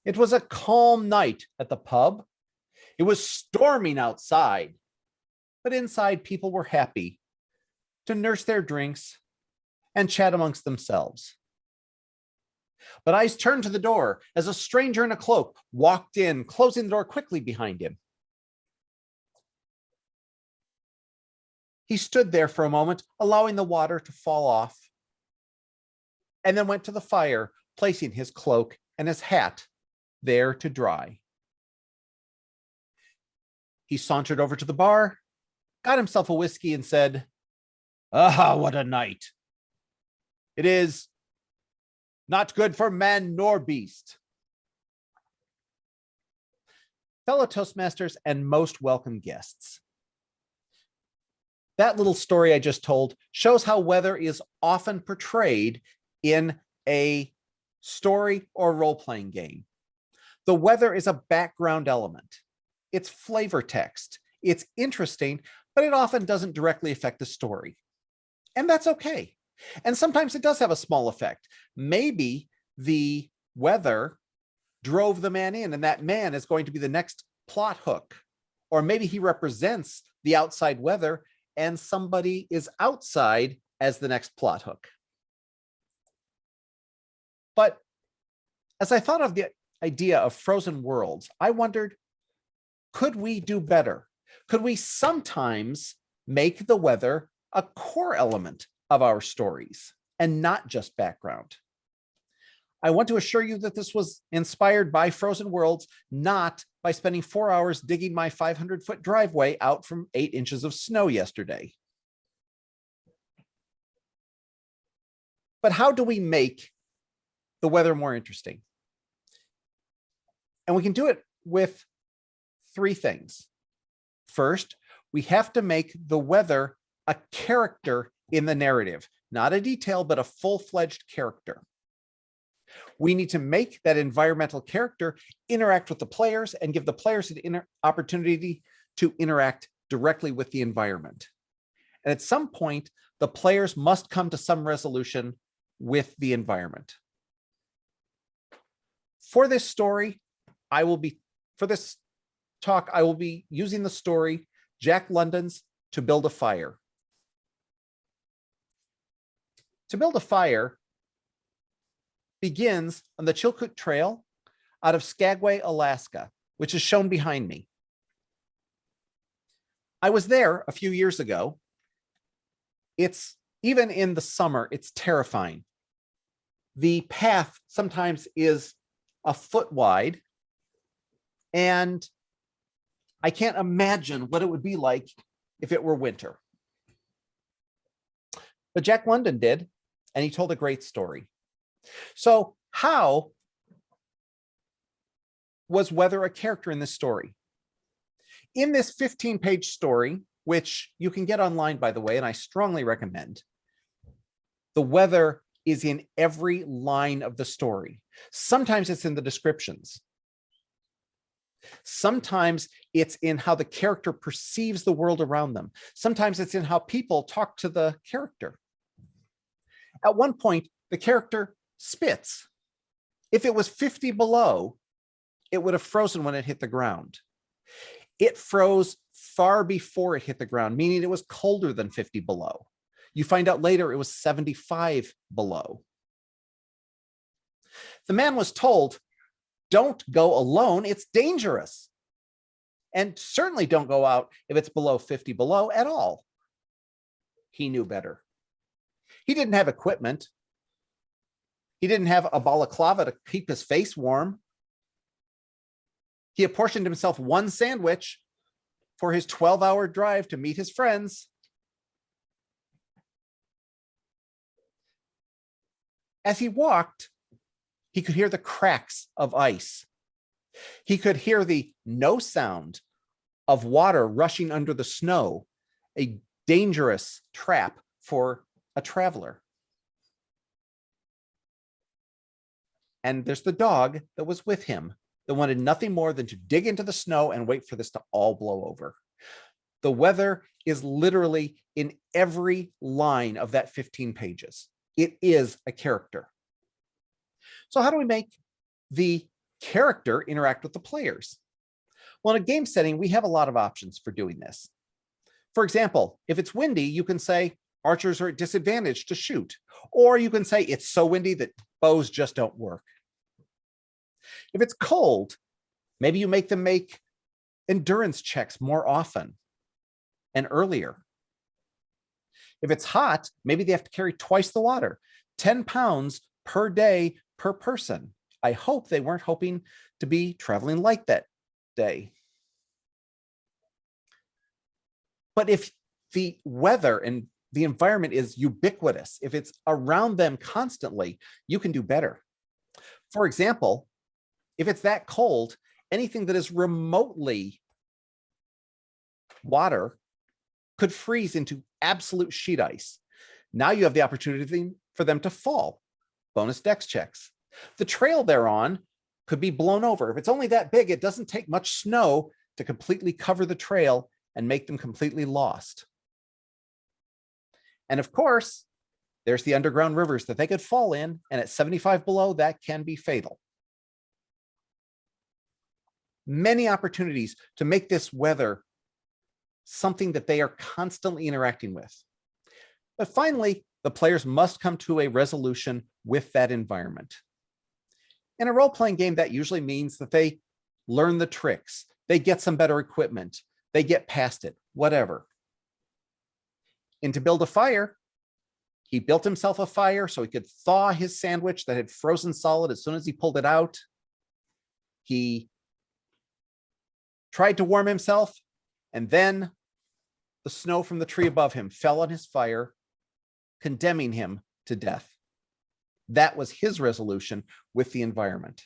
It was a calm night at the pub. It was storming outside, but inside people were happy to nurse their drinks and chat amongst themselves. But eyes turned to the door as a stranger in a cloak walked in, closing the door quickly behind him. He stood there for a moment, allowing the water to fall off, and then went to the fire, placing his cloak and his hat there to dry. He sauntered over to the bar, got himself a whiskey, and said, "Ah, what a night. It is not good for man nor beast." Fellow Toastmasters and most welcome guests, that little story I just told shows how weather is often portrayed in a story or role-playing game. The weather is a background element. It's flavor text. It's interesting, but it often doesn't directly affect the story. And that's okay. And sometimes it does have a small effect. Maybe the weather drove the man in, and that man is going to be the next plot hook. Or maybe he represents the outside weather, and somebody is outside as the next plot hook. But as I thought of the idea of frozen worlds, I wondered, could we do better? Could we sometimes make the weather a core element of our stories and not just background? I want to assure you that this was inspired by frozen worlds, not by spending 4 hours digging my 500-foot driveway out from 8 inches of snow yesterday. But how do we make the weather more interesting? And we can do it with 3 things. First, we have to make the weather a character in the narrative, not a detail, but a full-fledged character. We need to make that environmental character interact with the players and give the players an opportunity to interact directly with the environment. And at some point, the players must come to some resolution with the environment. For this story, for this talk, I will be using the story Jack London's To Build a Fire. To Build a Fire begins on the Chilkoot Trail out of Skagway, Alaska, which is shown behind me. I was there a few years ago. Even in the summer, it's terrifying. The path sometimes is a foot wide, and I can't imagine what it would be like if it were winter. But Jack London did, and he told a great story. So how was weather a character in this story? In this 15-page story, which you can get online, by the way, and I strongly recommend, the weather is in every line of the story. Sometimes it's in the descriptions. Sometimes it's in how the character perceives the world around them. Sometimes it's in how people talk to the character. At one point, the character spits. If it was 50 below, it would have frozen when it hit the ground. It froze far before it hit the ground, meaning it was colder than 50 below. You find out later it was 75 below. The man was told, don't go alone, it's dangerous. And certainly don't go out if it's below 50 below at all. He knew better. He didn't have equipment. He didn't have a balaclava to keep his face warm. He apportioned himself one sandwich for his 12-hour drive to meet his friends. As he walked, he could hear the cracks of ice. He could hear the no sound of water rushing under the snow, a dangerous trap for a traveler. And there's the dog that was with him that wanted nothing more than to dig into the snow and wait for this to all blow over. The weather is literally in every line of that 15 pages. It is a character. So how do we make the character interact with the players? Well, in a game setting, we have a lot of options for doing this. For example, if it's windy, you can say archers are at disadvantage to shoot, or you can say it's so windy that bows just don't work. If it's cold, maybe you make them make endurance checks more often and earlier. If it's hot, maybe they have to carry twice the water, 10 pounds per day per person. I hope they weren't hoping to be traveling light that day. But if the weather and the environment is ubiquitous, if it's around them constantly, you can do better. For example, if it's that cold, anything that is remotely water could freeze into absolute sheet ice. Now you have the opportunity for them to fall. Bonus dex checks. The trail they're on could be blown over. If it's only that big, it doesn't take much snow to completely cover the trail and make them completely lost. And of course, there's the underground rivers that they could fall in, and at 75 below, that can be fatal. Many opportunities to make this weather something that they are constantly interacting with. But finally, the players must come to a resolution with that environment. In a role-playing game, that usually means that they learn the tricks, they get some better equipment, they get past it, whatever. And to build a fire, he built himself a fire so he could thaw his sandwich that had frozen solid as soon as he pulled it out. He tried to warm himself, and then the snow from the tree above him fell on his fire, condemning him to death. That was his resolution with the environment.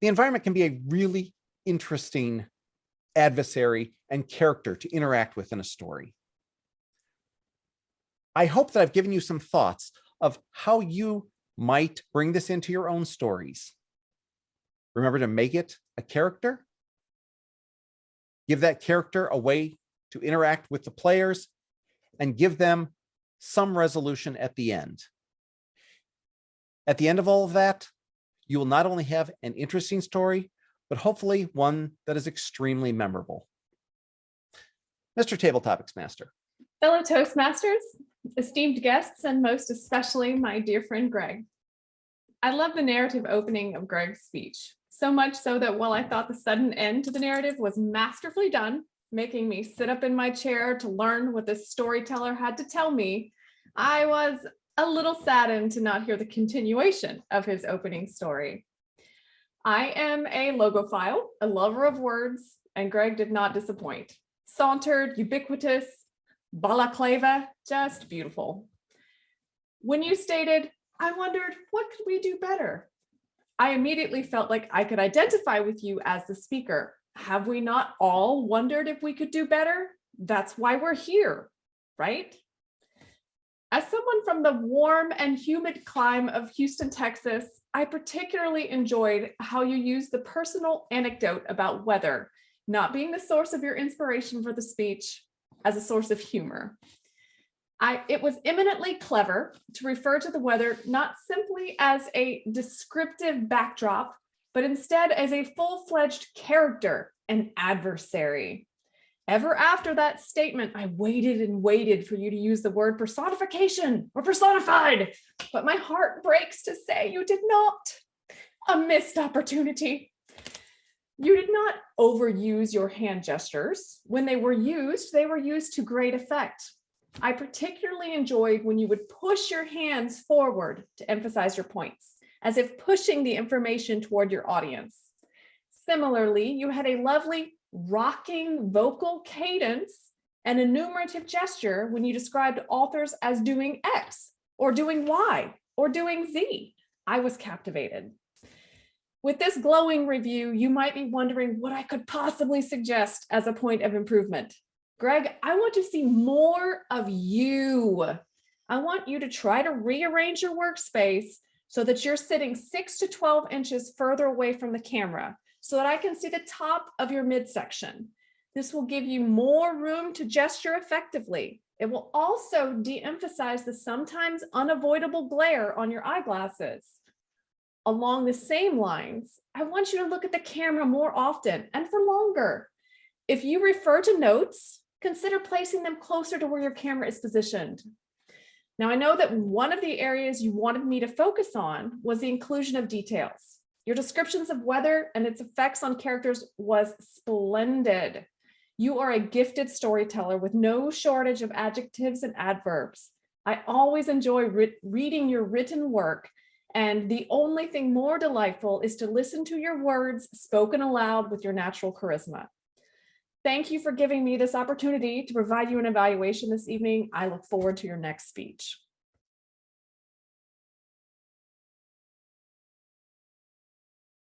The environment can be a really interesting adversary and character to interact with in a story. I hope that I've given you some thoughts of how you might bring this into your own stories. Remember to make it a character. Give that character a way to interact with the players and give them some resolution at the end. At the end of all of that, you will not only have an interesting story, but hopefully one that is extremely memorable. Mr. Table Topics Master. Fellow Toastmasters, esteemed guests, and most especially my dear friend Greg. I love the narrative opening of Greg's speech, so much so that while I thought the sudden end to the narrative was masterfully done, making me sit up in my chair to learn what this storyteller had to tell me, I was a little saddened to not hear the continuation of his opening story. I am a logophile, a lover of words, and Greg did not disappoint. Sauntered, ubiquitous, balaclava, just beautiful. When you stated, I wondered, what could we do better? I immediately felt like I could identify with you as the speaker. Have we not all wondered if we could do better? That's why we're here, right? As someone from the warm and humid clime of Houston, Texas, I particularly enjoyed how you used the personal anecdote about weather not being the source of your inspiration for the speech as a source of humor. It was eminently clever to refer to the weather not simply as a descriptive backdrop, but instead as a full-fledged character, an adversary. Ever after that statement, I waited and waited for you to use the word personification or personified, but my heart breaks to say you did not. A missed opportunity. You did not overuse your hand gestures. When they were used to great effect. I particularly enjoyed when you would push your hands forward to emphasize your points, as if pushing the information toward your audience. Similarly, you had a lovely rocking vocal cadence and enumerative gesture when you described authors as doing X or doing Y or doing Z. I was captivated. With this glowing review, you might be wondering what I could possibly suggest as a point of improvement. Greg, I want to see more of you. I want you to try to rearrange your workspace so that you're sitting 6 to 12 inches further away from the camera so that I can see the top of your midsection. This will give you more room to gesture effectively, It will also de-emphasize the sometimes unavoidable glare on your eyeglasses. Along the same lines, I want you to look at the camera more often and for longer. If you refer to notes, consider placing them closer to where your camera is positioned. Now, I know that one of the areas you wanted me to focus on was the inclusion of details. Your descriptions of weather and its effects on characters was splendid. You are a gifted storyteller with no shortage of adjectives and adverbs. I always enjoy reading your written work, and the only thing more delightful is to listen to your words spoken aloud with your natural charisma. Thank you for giving me this opportunity to provide you an evaluation this evening. I look forward to your next speech.